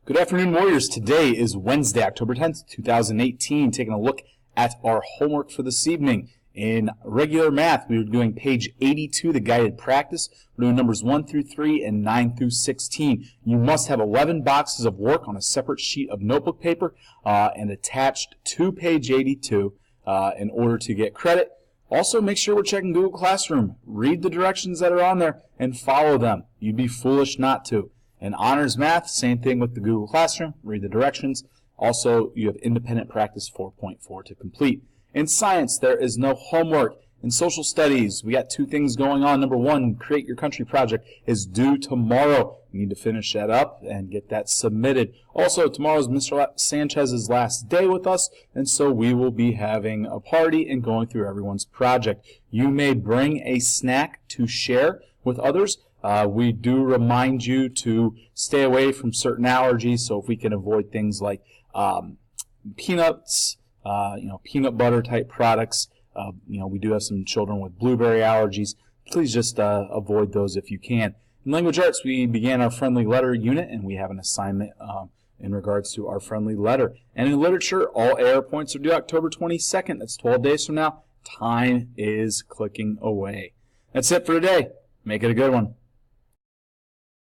Good afternoon, Warriors. Today is Wednesday, October 10th, 2018. Taking a look at our homework for this evening. In regular math, we were doing page 82, the guided practice. We're doing numbers 1 through 3 and 9 through 16. You must have 11 boxes of work on a separate sheet of notebook paper and attached to page 82 in order to get credit. Also, make sure we're checking Google Classroom. Read the directions that are on there and follow them. You'd be foolish not to. In honors math, same thing with the Google Classroom. Read the directions. Also, you have independent practice 4.4 to complete. In science, there is no homework. In social studies, we got two things going on. Number one, Create Your Country project is due tomorrow. You need to finish that up and get that submitted. Also, tomorrow is Mr. Sanchez's last day with us, and so we will be having a party and going through everyone's project. You may bring a snack to share with others. We do remind you to stay away from certain allergies, so if we can avoid things like peanuts, peanut butter type products. We do have some children with blueberry allergies. Please just avoid those if you can. In language arts, we began our friendly letter unit, and we have an assignment in regards to our friendly letter. And in literature, all AR points are due October 22nd. That's 12 days from now. Time is clicking away. That's it for today. Make it a good one.